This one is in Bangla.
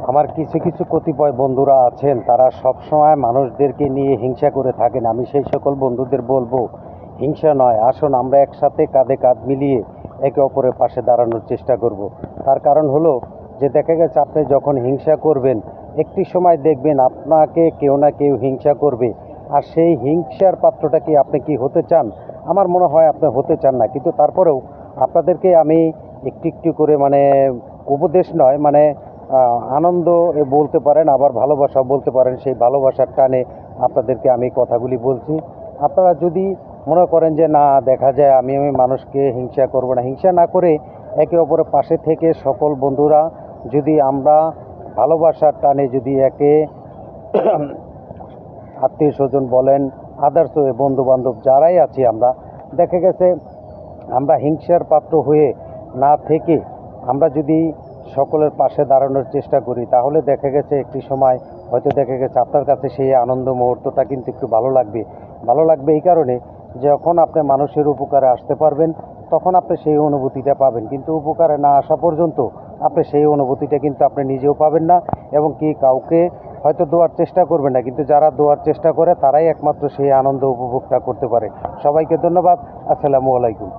আমার কিছু কিছু কতিপয় বন্ধুরা আছেন, তারা সবসময় মানুষদেরকে নিয়ে হিংসা করে থাকেন। আমি সেই সকল বন্ধুদের বলবো, হিংসা নয়, আসুন আমরা একসাথে কাঁধে কাঁধ মিলিয়ে একে অপরের পাশে দাঁড়ানোর চেষ্টা করব। তার কারণ হলো যে দেখা গেছে আপনি যখন হিংসা করবেন, একটি সময় দেখবেন আপনাকে কেউ না কেউ হিংসা করবে। আর সেই হিংসার পাত্রটা কি আপনি কি হতে চান? আমার মনে হয় আপনি হতে চান না। কিন্তু তারপরেও আপনাদেরকে আমি একটু একটু করে উপদেশ নয়, আনন্দ বলতে পারেন, আবার ভালোবাসাও বলতে পারেন। সেই ভালোবাসার টানে আপনাদেরকে আমি কথাগুলি বলছি। আপনারা যদি মনে করেন যে না, দেখা যায় আমি মানুষকে হিংসা করব না, হিংসা না করে একে অপরের পাশে থেকে সকল বন্ধুরা যদি আমরা ভালোবাসার টানে যদি একে আত্মীয় স্বজন বলেন, আদার্স বন্ধু বান্ধব যারাই আছি আমরা, দেখা গেছে আমরা হিংসার পাত্র হয়ে না থেকে আমরা যদি সকলের পাশে দাঁড়ানোর চেষ্টা করি, তাহলে দেখা গেছে একটি সময় হয়তো দেখা গেছে আপনার কাছে সেই আনন্দ মুহূর্তটা কিন্তু একটু ভালো লাগবে। ভালো লাগবে এই কারণে, যখন আপনি মানুষের উপকারে আসতে পারবেন তখন আপনি সেই অনুভূতিটা পাবেন। কিন্তু উপকারে না আসা পর্যন্ত আপনি সেই অনুভূতিটা কিন্তু আপনি নিজেও পাবেন না, এবং কি কাউকে হয়তো দেওয়ার চেষ্টা করবেন না। কিন্তু যারা দেওয়ার চেষ্টা করে তারাই একমাত্র সেই আনন্দ উপভোগটা করতে পারে। সবাইকে ধন্যবাদ। আসসালামু আলাইকুম।